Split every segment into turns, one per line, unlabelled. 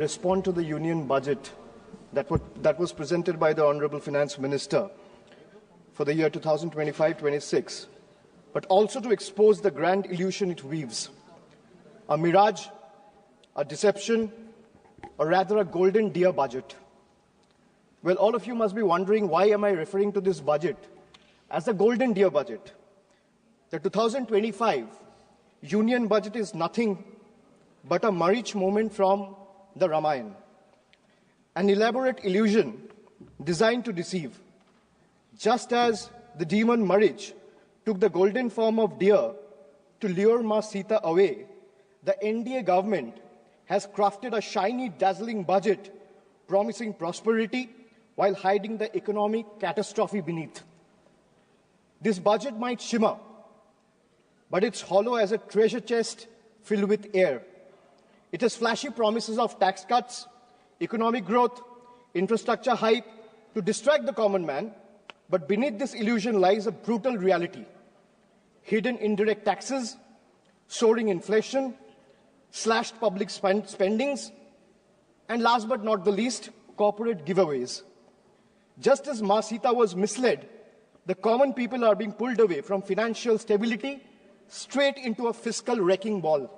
respond to the union budget that was presented by the Honorable Finance Minister for the year 2025-26, but also to expose the grand illusion it weaves. A mirage, a deception, or rather a golden deer budget. Well, all of you must be wondering, why am I referring to this budget as the golden deer budget? The 2025 union budget is nothing but a marriage moment from the Ramayana, an elaborate illusion designed to deceive. Just as the demon marriage took the golden form of deer to lure Ma Sita away, the NDA government has crafted a shiny, dazzling budget promising prosperity while hiding the economic catastrophe beneath. This budget might shimmer, but it's hollow as a treasure chest filled with air. It has flashy promises of tax cuts, economic growth, infrastructure hype to distract the common man, but beneath this illusion lies a brutal reality. Hidden indirect taxes, soaring inflation, slashed public spendings, and last but not the least, corporate giveaways. Just as Ma Sita was misled, the common people are being pulled away from financial stability straight into a fiscal wrecking ball.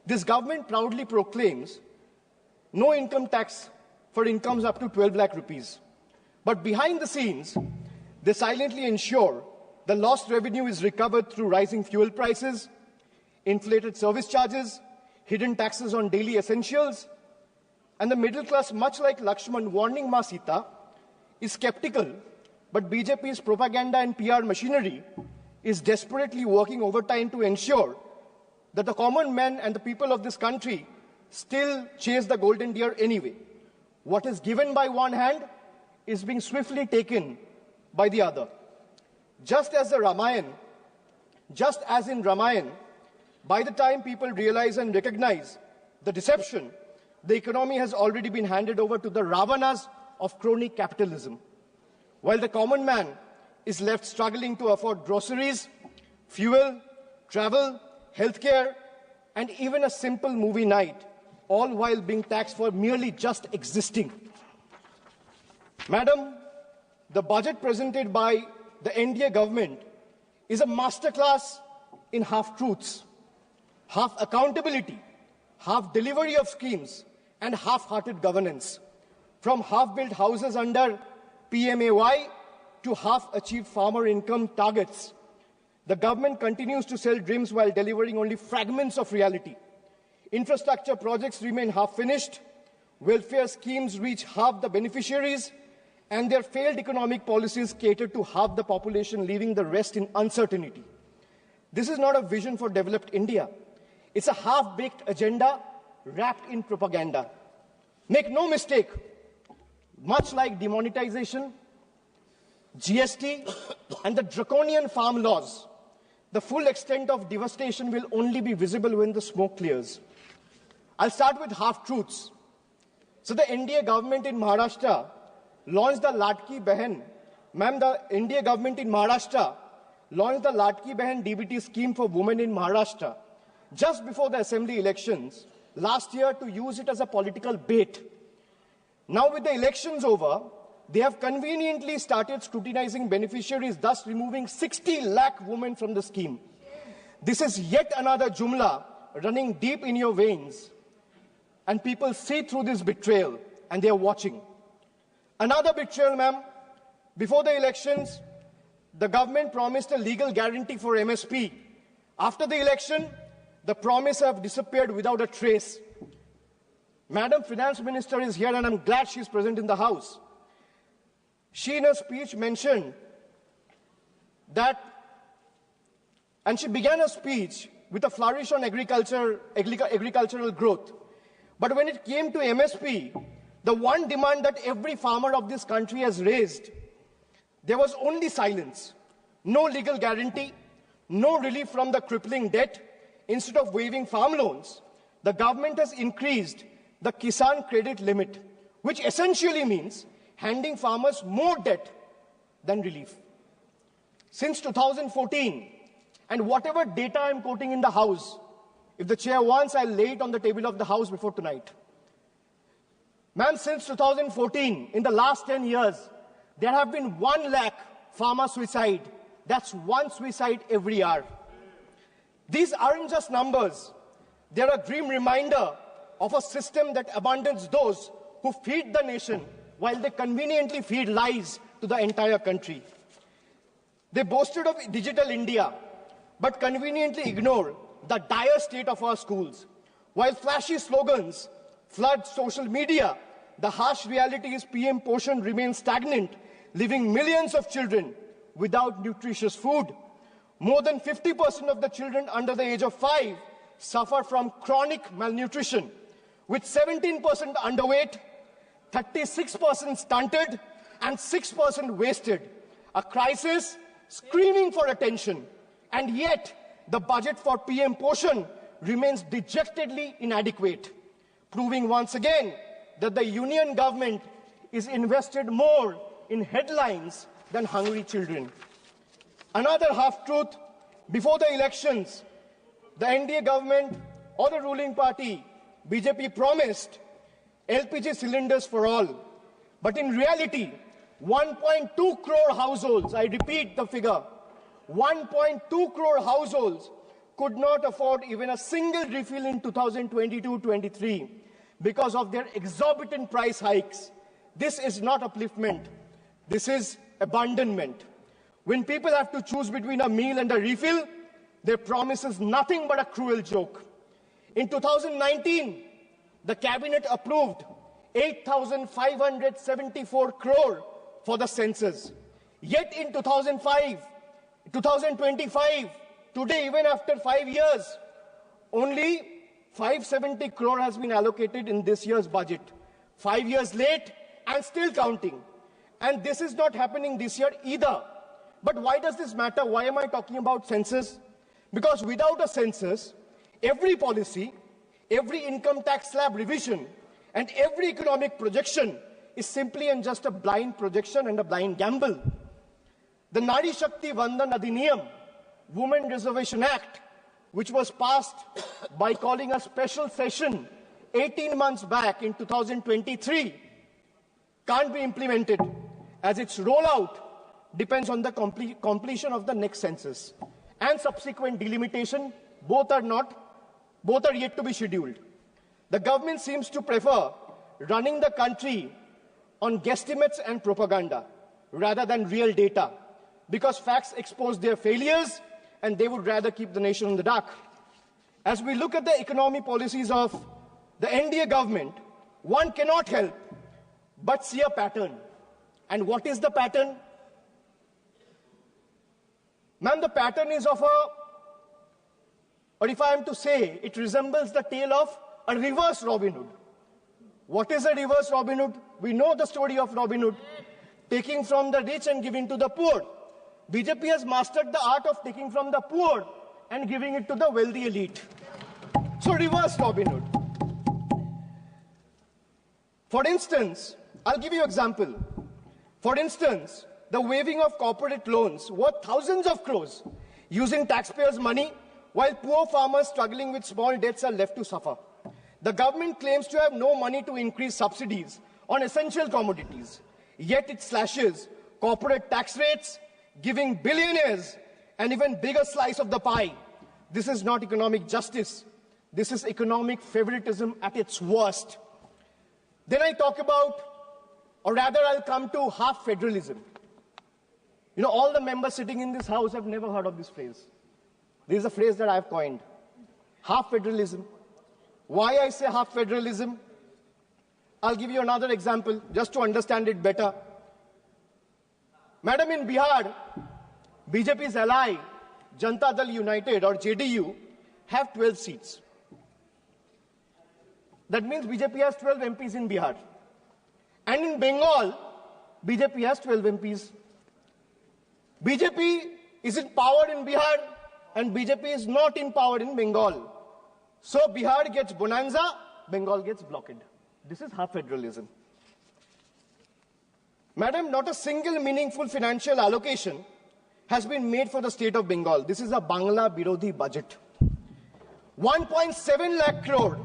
This government proudly proclaims no income tax for incomes up to 12 lakh rupees. But behind the scenes, they silently ensure the lost revenue is recovered through rising fuel prices, inflated service charges, hidden taxes on daily essentials, and the middle class, much like Lakshman warning Ma Sita, is skeptical, but BJP's propaganda and PR machinery is desperately working overtime to ensure that the common man and the people of this country still chase the golden deer anyway. What is given by one hand is being swiftly taken by the other. Just as in Ramayana, by the time people realize and recognize the deception, the economy has already been handed over to the Ravanas of crony capitalism, while the common man is left struggling to afford groceries, fuel, travel, healthcare, and even a simple movie night, all while being taxed for merely just existing. Madam, the budget presented by the NDA government is a masterclass in half-truths, half accountability, half delivery of schemes, and half-hearted governance. From half-built houses under PMAY to half-achieved farmer income targets, the government continues to sell dreams while delivering only fragments of reality. Infrastructure projects remain half-finished, welfare schemes reach half the beneficiaries, and their failed economic policies cater to half the population, leaving the rest in uncertainty. This is not a vision for developed India. It's a half-baked agenda wrapped in propaganda. Make no mistake, much like demonetization, GST, and the draconian farm laws, the full extent of devastation will only be visible when the smoke clears. I'll start with half-truths. So the NDA government in Maharashtra launched the Ladki Behan. Ma'am, the NDA government in Maharashtra launched the Ladki Behan DBT scheme for women in Maharashtra just before the assembly elections last year to use it as a political bait. Now with the elections over, they have conveniently started scrutinizing beneficiaries, thus removing 60 lakh women from the scheme. This is yet another jumla running deep in your veins. And people see through this betrayal, and they are watching. Another betrayal, ma'am. Before the elections, the government promised a legal guarantee for MSP. After the election, the promise have disappeared without a trace. Madam Finance Minister is here, and I'm glad she's present in the House. She in her speech mentioned that, and she began her speech with a flourish on agricultural growth. But when it came to MSP, the one demand that every farmer of this country has raised, there was only silence. No legal guarantee, no relief from the crippling debt. Instead of waiving farm loans, the government has increased the Kisan credit limit, which essentially means handing farmers more debt than relief. Since 2014, and whatever data I'm quoting in the House, if the chair wants, I'll lay it on the table of the House before tonight. Ma'am, since 2014, in the last 10 years, there have been 1 lakh farmer suicide. That's 1 suicide every hour. These aren't just numbers. They're a grim reminder of a system that abandons those who feed the nation while they conveniently feed lies to the entire country. They boasted of digital India, but conveniently ignore the dire state of our schools. While flashy slogans flood social media, the harsh reality is PM Poshan remains stagnant, leaving millions of children without nutritious food. More than 50% of the children under the age of 5 suffer from chronic malnutrition, with 17% underweight, 36% stunted, and 6% wasted. A crisis screaming for attention. And yet, the budget for PM Poshan remains dejectedly inadequate, proving once again that the union government is invested more in headlines than hungry children. Another half-truth: before the elections, the NDA government or the ruling party, BJP, promised LPG cylinders for all. But in reality, 1.2 crore households, I repeat the figure, 1.2 crore households could not afford even a single refill in 2022-23 because of their exorbitant price hikes. This is not upliftment. This is abandonment. When people have to choose between a meal and a refill, their promise is nothing but a cruel joke. In 2019, the cabinet approved 8,574 crore for the census. Yet in 2025, today, even after 5 years, only 570 crore has been allocated in this year's budget. 5 years late and still counting. And this is not happening this year either. But why does this matter? Why am I talking about census? Because without a census, every policy, every income tax slab revision, and every economic projection is simply and just a blind projection and a blind gamble. The Nari Shakti Vandan Adhiniyam, Women Reservation Act, which was passed by calling a special session 18 months back in 2023, can't be implemented as its rollout depends on the completion of the next census and subsequent delimitation. Both are yet to be scheduled. The government seems to prefer running the country on guesstimates and propaganda rather than real data, because facts expose their failures and they would rather keep the nation in the dark. As we look at the economy policies of the NDA government, one cannot help but see a pattern. And what is the pattern? Ma'am, the pattern is of or if I am to say, it resembles the tale of a reverse Robin Hood. What is a reverse Robin Hood? We know the story of Robin Hood, taking from the rich and giving to the poor. BJP has mastered the art of taking from the poor and giving it to the wealthy elite. So reverse Robin Hood. For instance, I'll give you an example. For instance, the waiving of corporate loans worth thousands of crores using taxpayers' money, while poor farmers struggling with small debts are left to suffer. The government claims to have no money to increase subsidies on essential commodities, yet it slashes corporate tax rates, giving billionaires an even bigger slice of the pie. This is not economic justice. This is economic favoritism at its worst. Then I talk about, or rather I'll come to half federalism. You know, all the members sitting in this house have never heard of this phrase. This is a phrase that I've coined. Half federalism. Why I say half federalism? I'll give you another example just to understand it better. Madam, in Bihar, BJP's ally, Janata Dal United or JDU, have 12 seats. That means BJP has 12 MPs in Bihar. And in Bengal, BJP has 12 MPs. BJP is in power in Bihar and BJP is not in power in Bengal. So Bihar gets bonanza, Bengal gets blockade. This is half federalism. Madam, not a single meaningful financial allocation has been made for the state of Bengal. This is a Bangla Birodhi budget. 1.7 lakh crore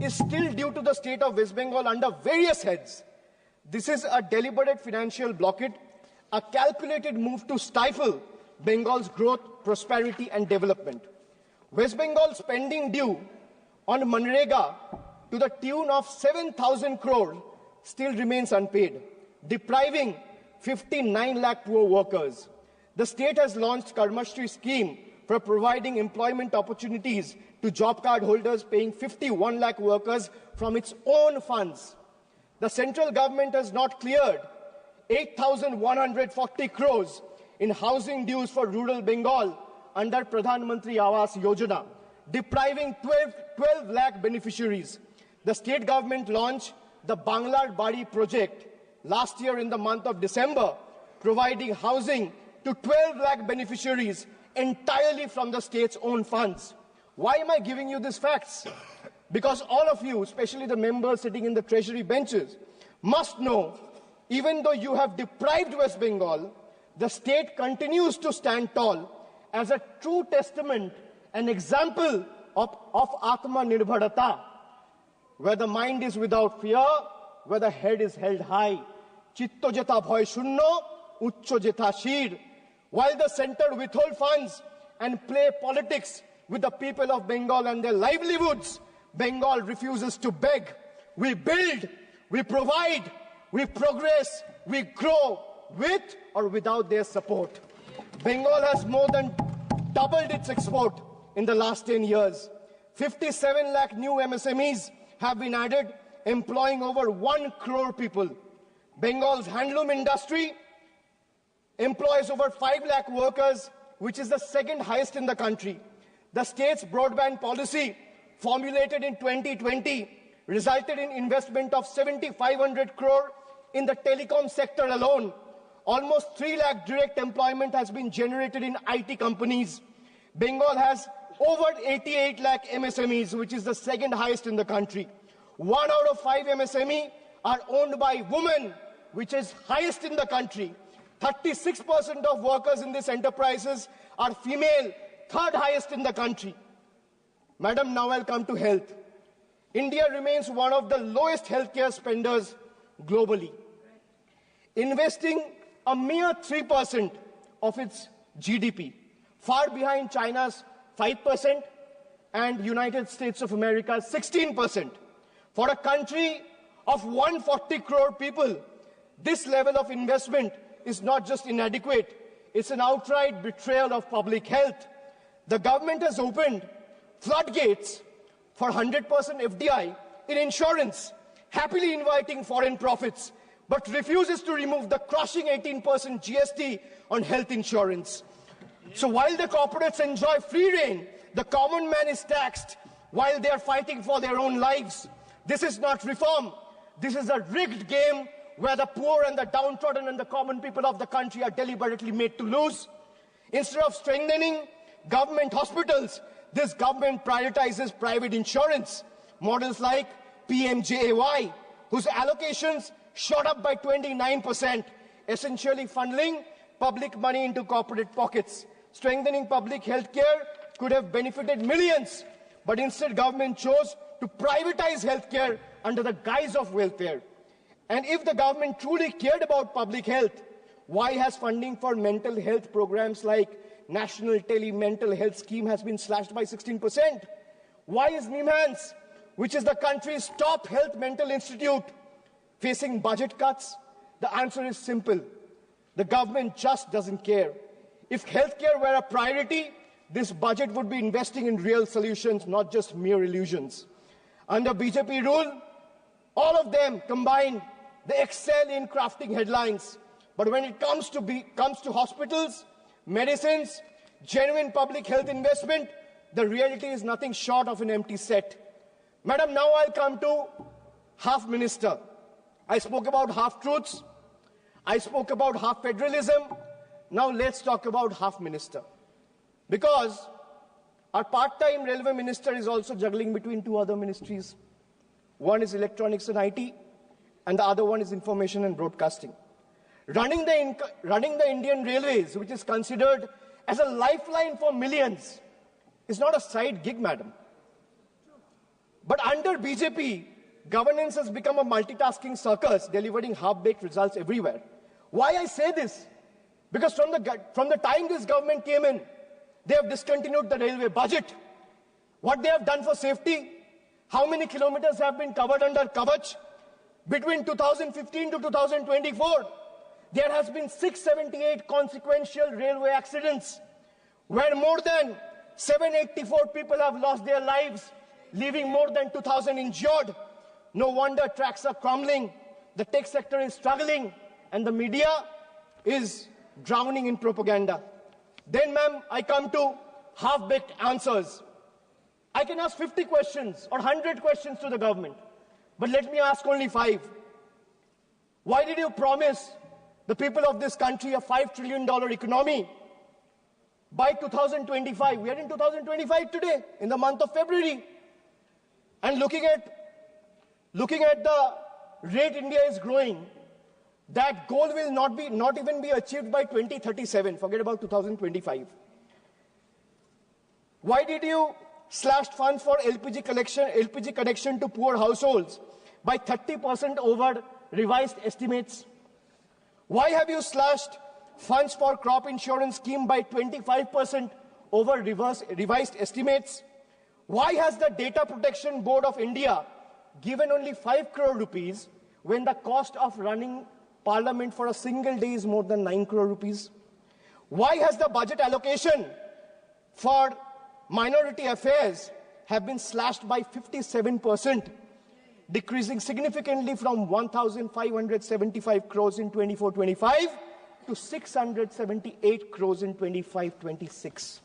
is still due to the state of West Bengal under various heads. This is a deliberate financial blockade, a calculated move to stifle Bengal's growth, prosperity and development. West Bengal's spending due on Manrega to the tune of 7,000 crore still remains unpaid, depriving 59 lakh poor workers. The state has launched Karmashri scheme for providing employment opportunities to job card holders, paying 51 lakh workers from its own funds. The central government has not cleared 8,140 crores in housing dues for rural Bengal under Pradhan Mantri Awas Yojana, depriving 12 lakh beneficiaries. The state government launched the Banglar Bari project last year in the month of December, providing housing to 12 lakh beneficiaries entirely from the state's own funds. Why am I giving you these facts? Because all of you, especially the members sitting in the treasury benches, must know, even though you have deprived West Bengal, the state continues to stand tall as a true testament, an example of Atma Nirbharata, where the mind is without fear, where the head is held high. Chitto jeta bhoy shunno, uchcho jeta shir. While the center withhold funds and play politics with the people of Bengal and their livelihoods, Bengal refuses to beg. We build, we provide, we progress, we grow with or without their support. Bengal has more than doubled its export in the last 10 years. 57 lakh new MSMEs have been added, employing over 1 crore people. Bengal's handloom industry employs over 5 lakh workers, which is the second highest in the country. The state's broadband policy, formulated in 2020, resulted in investment of 7,500 crore in the telecom sector alone. Almost 3 lakh direct employment has been generated in IT companies. Bengal has over 88 lakh MSMEs, which is the second highest in the country. 1 out of 5 MSME are owned by women, which is highest in the country. 36% of workers in these enterprises are female, third highest in the country. Madam, now I'll come to health. India remains one of the lowest healthcare spenders globally, investing a mere 3% of its GDP, far behind China's 5% and United States of America's 16%. For a country of 140 crore people, this level of investment is not just inadequate, it's an outright betrayal of public health. The government has opened floodgates for 100% FDI in insurance, happily inviting foreign profits, but refuses to remove the crushing 18% GST on health insurance. So while the corporates enjoy free rein, the common man is taxed while they are fighting for their own lives. This is not reform. This is a rigged game where the poor and the downtrodden and the common people of the country are deliberately made to lose. Instead of strengthening government hospitals, this government prioritizes private insurance. Models like PMJAY, whose allocations shot up by 29%, essentially funneling public money into corporate pockets. Strengthening public health care could have benefited millions, but instead government chose to privatize healthcare under the guise of welfare. And if the government truly cared about public health, why has funding for mental health programs like National Tele-Mental Health Scheme has been slashed by 16%? Why is NIMHANS, which is the country's top health mental institute, facing budget cuts? The answer is simple. The government just doesn't care. If healthcare were a priority, this budget would be investing in real solutions, not just mere illusions. Under BJP rule, all of them combined, they excel in crafting headlines. But when it comes to hospitals, medicines, genuine public health investment, the reality is nothing short of an empty set. Madam, now I'll come to half minister. I spoke about half truths. I spoke about half federalism. Now let's talk about half minister. Because our part-time railway minister is also juggling between two other ministries. One is electronics and IT, and the other one is information and broadcasting. Running the Indian Railways, which is considered as a lifeline for millions, is not a side gig, madam. But under BJP, governance has become a multitasking circus, delivering half-baked results everywhere. Why I say this? Because from the time this government came in, they have discontinued the railway budget. What they have done for safety? How many kilometers have been covered under Kavach? Between 2015 to 2024, there has been 678 consequential railway accidents, where more than 784 people have lost their lives, leaving more than 2,000 injured. No wonder tracks are crumbling, the tech sector is struggling, and the media is drowning in propaganda. Then, ma'am, I come to half-baked answers. I can ask 50 questions or 100 questions to the government, but let me ask only 5. Why did you promise the people of this country a $5 trillion economy by 2025? We are in 2025 today, in the month of February. And looking at the rate India is growing, that goal will not even be achieved by 2037. Forget about 2025. Why did you slash funds for LPG connection to poor households by 30% over revised estimates? Why have you slashed funds for crop insurance scheme by 25% over revised estimates? Why has the Data Protection Board of India given only 5 crore rupees when the cost of running Parliament for a single day is more than 9 crore rupees? Why has the budget allocation for minority affairs have been slashed by 57%, decreasing significantly from 1,575 crores in 24-25 to 678 crores in 25-26.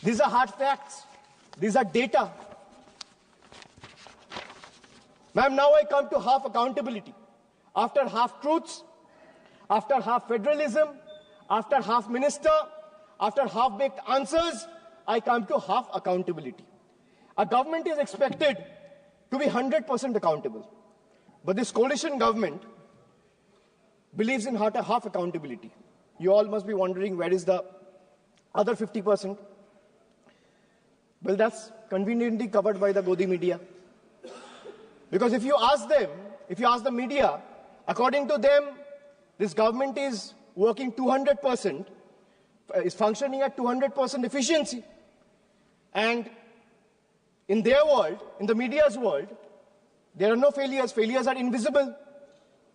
These are hard facts. These are data. Ma'am, now I come to half accountability. After half truths, after half federalism, after half minister, after half-baked answers, I come to half accountability. A government is expected to be 100% accountable. But this coalition government believes in half accountability. You all must be wondering, where is the other 50%? Well, that's conveniently covered by the Godi media. Because if you ask the media, according to them, this government is working 200%, is functioning at 200% efficiency. And in their world, in the media's world, there are no failures. Failures are invisible.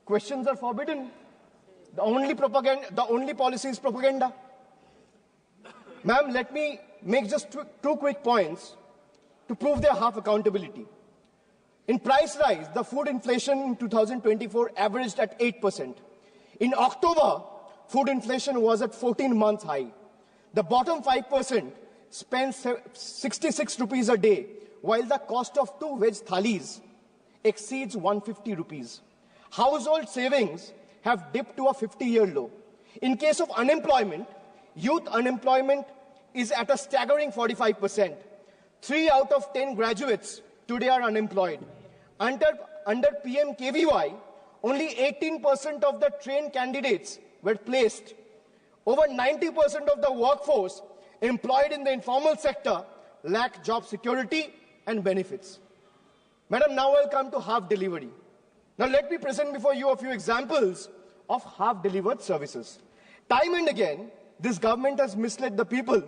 Questions are forbidden. The only policy is propaganda. Ma'am, let me make just two quick points to prove their half accountability. In price rise, the food inflation in 2024 averaged at 8%. In October, food inflation was at 14-month high. The bottom 5% spends 66 rupees a day, while the cost of 2 veg thalis exceeds 150 rupees. Household savings have dipped to a 50-year low. In case of unemployment, youth unemployment is at a staggering 45%. 3 out of 10 graduates today are unemployed. Under PMKVY, only 18% of the trained candidates were placed. Over 90% of the workforce employed in the informal sector lack job security and benefits. Madam, now I'll come to half delivery. Now let me present before you a few examples of half-delivered services. Time and again, this government has misled the people,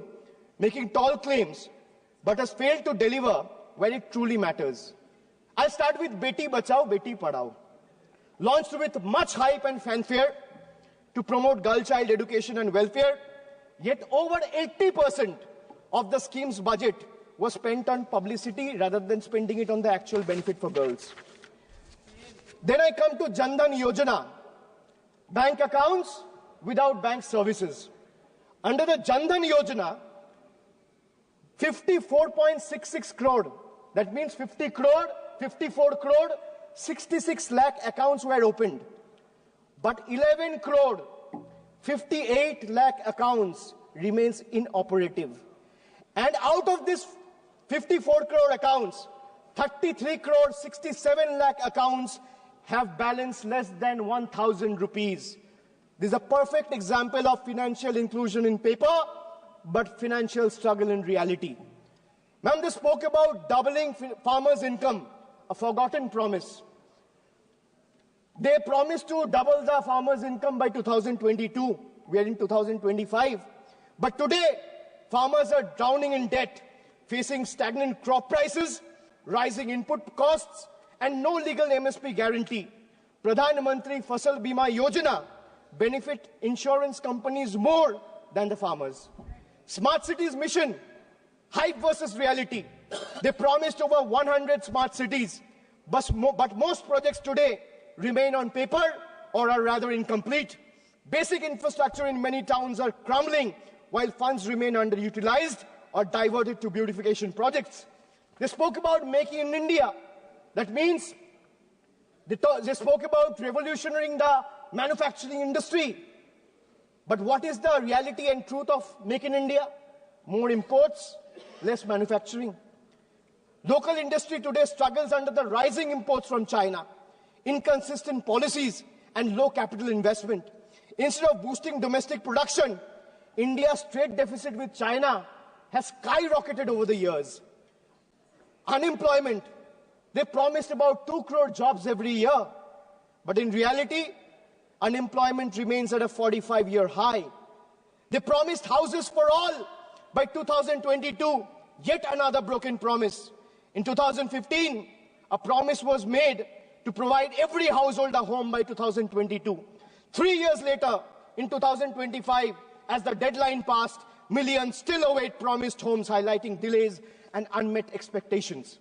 making tall claims, but has failed to deliver where it truly matters. I'll start with Beti Bachao, Beti Padhao. Launched with much hype and fanfare to promote girl child education and welfare, yet over 80% of the scheme's budget was spent on publicity rather than spending it on the actual benefit for girls. Then I come to Jan Dhan Yojana, bank accounts without bank services. Under the Jan Dhan Yojana, 54.66 crore, that means 50 crore, 54 crore, 66 lakh accounts were opened. But 11 crore, 58 lakh accounts remains inoperative. And out of this 54 crore accounts, 33 crore, 67 lakh accounts have balance less than 1,000 rupees. This is a perfect example of financial inclusion in paper, but financial struggle in reality. Ma'am, they spoke about doubling farmers' income, a forgotten promise. They promised to double the farmers' income by 2022. We are in 2025. But today, farmers are drowning in debt, facing stagnant crop prices, rising input costs, and no legal MSP guarantee. Pradhan Mantri Fasal Bima Yojana benefit insurance companies more than the farmers. Smart Cities mission, hype versus reality. They promised over 100 smart cities, but most projects today remain on paper or are rather incomplete. Basic infrastructure in many towns are crumbling, while funds remain underutilized or diverted to beautification projects. They spoke about making in India. That means they spoke about revolutionizing the manufacturing industry. But what is the reality and truth of Make in India? More imports, less manufacturing. Local industry today struggles under the rising imports from China, inconsistent policies, and low capital investment. Instead of boosting domestic production, India's trade deficit with China has skyrocketed over the years. Unemployment, they promised about 2 crore jobs every year, but in reality, unemployment remains at a 45-year high. They promised houses for all by 2022, yet another broken promise. In 2015, a promise was made to provide every household a home by 2022. 3 years later, in 2025, as the deadline passed, millions still await promised homes, highlighting delays and unmet expectations.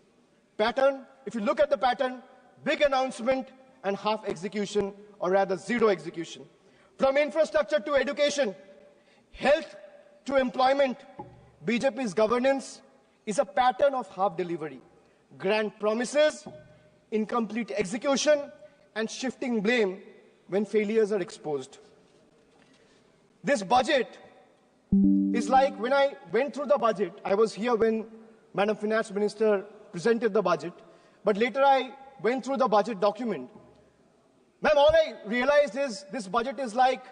Pattern, if you look at the pattern, big announcement and half execution, or rather zero execution. From infrastructure to education, health to employment, BJP's governance is a pattern of half delivery. Grand promises, incomplete execution, and shifting blame when failures are exposed. This budget is like, when I went through the budget, I was here when Madam Finance Minister presented the budget, but later I went through the budget document. Ma'am, all I realized is this budget is like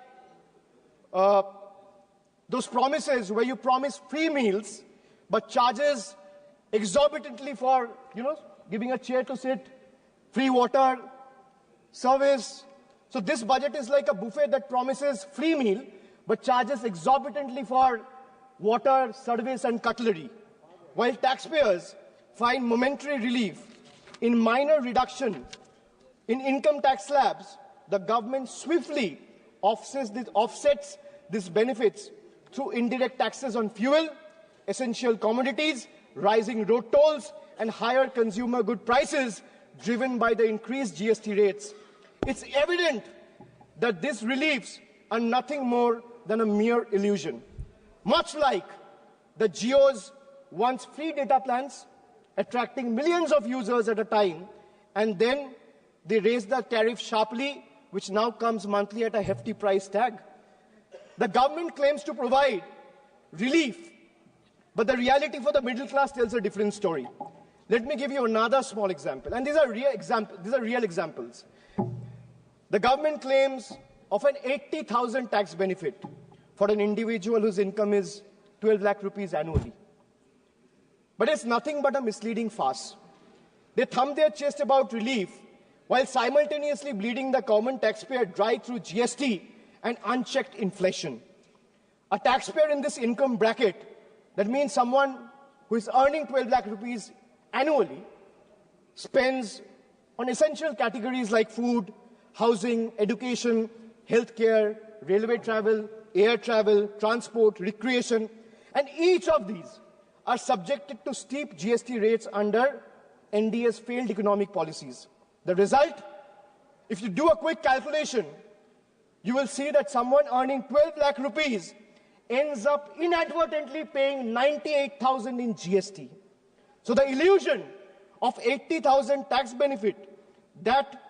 those promises where you promise free meals, but charges exorbitantly for, giving a chair to sit, free water, service. So this budget is like a buffet that promises free meal, but charges exorbitantly for water, service, and cutlery. While taxpayers find momentary relief in minor reduction in income tax slabs, the government swiftly offsets these benefits through indirect taxes on fuel, essential commodities, rising road tolls, and higher consumer good prices driven by the increased GST rates. It's evident that these reliefs are nothing more than a mere illusion. Much like the Jio's once free data plans, attracting millions of users at a time, and then they raise the tariff sharply, which now comes monthly at a hefty price tag. The government claims to provide relief, but the reality for the middle class tells a different story. Let me give you another small example, and these are real examples. The government claims of an 80,000 tax benefit for an individual whose income is 12 lakh rupees annually. But it's nothing but a misleading farce. They thumb their chest about relief while simultaneously bleeding the common taxpayer dry through GST and unchecked inflation. A taxpayer in this income bracket, that means someone who is earning 12 lakh rupees annually, spends on essential categories like food, housing, education, healthcare, railway travel, air travel, transport, recreation, and each of these are subjected to steep GST rates under NDA's failed economic policies. The result, if you do a quick calculation, you will see that someone earning 12 lakh rupees ends up inadvertently paying 98,000 in GST. So the illusion of 80,000 tax benefit that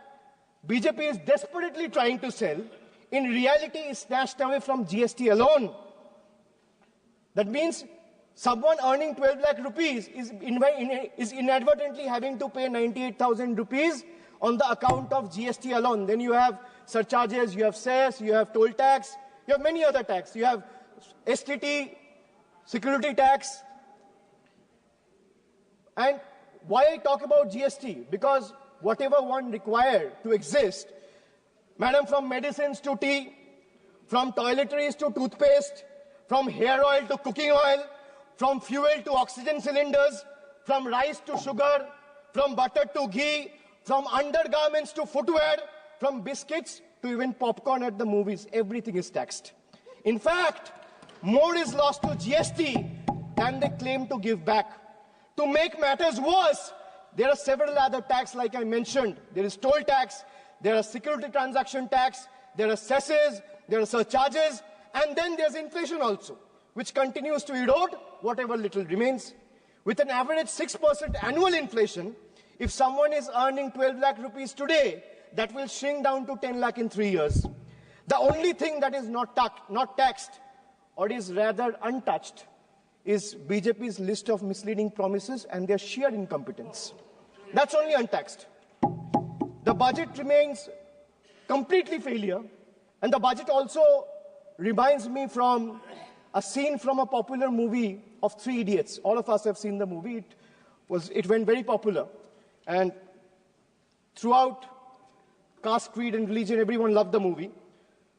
BJP is desperately trying to sell, in reality is snatched away from GST alone. That means someone earning 12 lakh rupees is inadvertently having to pay 98,000 rupees on the account of GST alone. Then you have surcharges, you have cess, you have toll tax, you have many other tax. You have STT, security tax. And why I talk about GST? Because whatever one required to exist, madam, from medicines to tea, from toiletries to toothpaste, from hair oil to cooking oil, from fuel to oxygen cylinders, from rice to sugar, from butter to ghee, from undergarments to footwear, from biscuits to even popcorn at the movies, everything is taxed. In fact, more is lost to GST than they claim to give back. To make matters worse, there are several other taxes like I mentioned. There is toll tax, there are security transaction tax, there are cesses, there are surcharges, and then there's inflation also, which continues to erode whatever little remains. With an average 6% annual inflation, if someone is earning 12 lakh rupees today, that will shrink down to 10 lakh in 3 years. The only thing that is not taxed, or is rather untouched, is BJP's list of misleading promises and their sheer incompetence. That's only untaxed. The budget remains completely failure, and the budget also reminds me from a scene from a popular movie of Three Idiots. All of us have seen the movie. It went very popular. And throughout caste, creed, and religion, everyone loved the movie.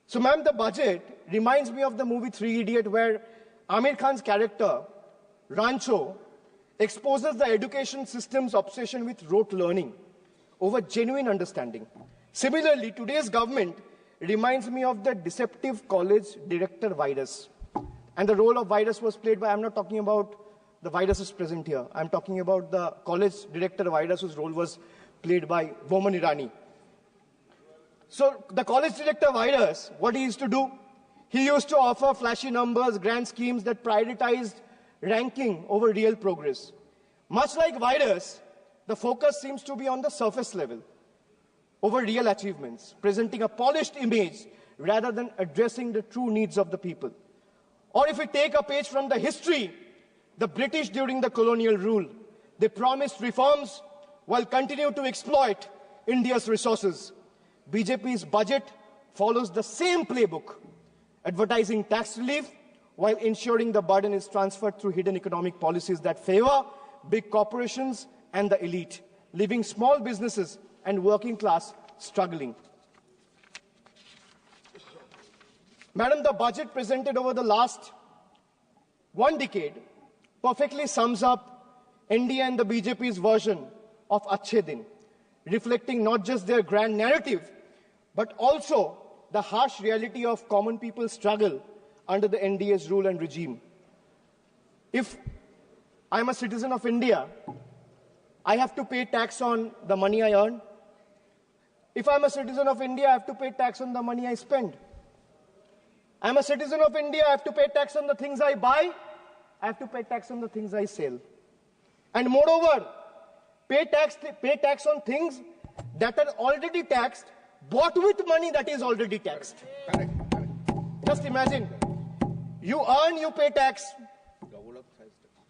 So, ma'am, the budget reminds me of the movie Three Idiots, where Amir Khan's character, Rancho, exposes the education system's obsession with rote learning over genuine understanding. Similarly, today's government reminds me of the deceptive college director virus. And the role of virus was played by, I'm not talking about the viruses present here, I'm talking about the college director virus whose role was played by Boman Irani. So the college director virus, what he used to do? He used to offer flashy numbers, grand schemes that prioritized ranking over real progress. Much like virus, the focus seems to be on the surface level over real achievements, presenting a polished image rather than addressing the true needs of the people. Or if we take a page from the history, the British during the colonial rule, they promised reforms while continuing to exploit India's resources. BJP's budget follows the same playbook, advertising tax relief while ensuring the burden is transferred through hidden economic policies that favor big corporations and the elite, leaving small businesses and working class struggling. Madam, the budget presented over the last 1 decade perfectly sums up India and the BJP's version of Achhe Din, reflecting not just their grand narrative, but also the harsh reality of common people's struggle under the NDA's rule and regime. If I'm a citizen of India, I have to pay tax on the money I earn. If I'm a citizen of India, I have to pay tax on the money I spend. I'm a citizen of India, I have to pay tax on the things I buy, I have to pay tax on the things I sell. And moreover, pay tax on things that are already taxed, bought with money that is already taxed.
Correct.
Just imagine, you earn, you pay tax.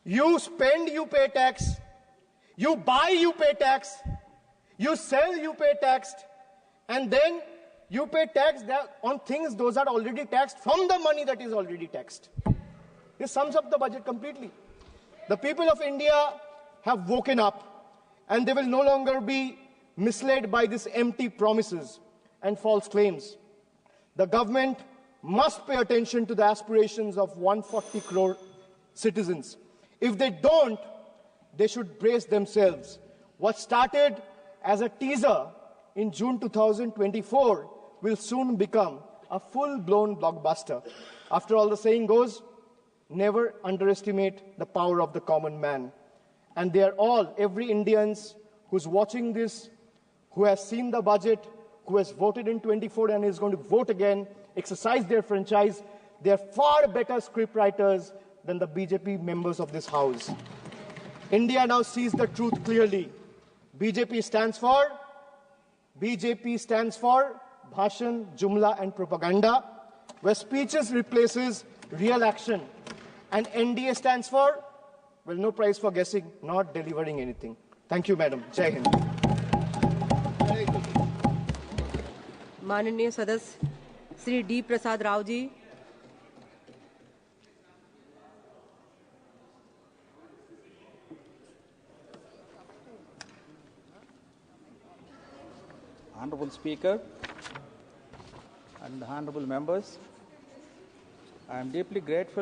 You spend, you pay tax. You buy, you pay tax. You sell, you pay tax. And then you pay tax on things those are already taxed from the money that is already taxed. This sums up the budget completely. The people of India have woken up, and they will no longer be misled by these empty promises and false claims. The government must pay attention to the aspirations of 140 crore citizens. If they don't, they should brace themselves. What started as a teaser in June 2024 will soon become a full-blown blockbuster. After all, the saying goes, never underestimate the power of the common man. And they are all, every Indian who's watching this, who has seen the budget, who has voted in 24 and is going to vote again, exercise their franchise, they are far better scriptwriters than the BJP members of this house. India now sees the truth clearly. BJP stands for Bhashan, Jumla and Propaganda, where speeches replaces real action. And NDA stands for, well, no prize for guessing, not delivering anything. Thank you, Madam. Jai Hind.
माननीय सदस्य Shri D Prasad Rao ji,
Honorable Speaker and honorable members, I am deeply grateful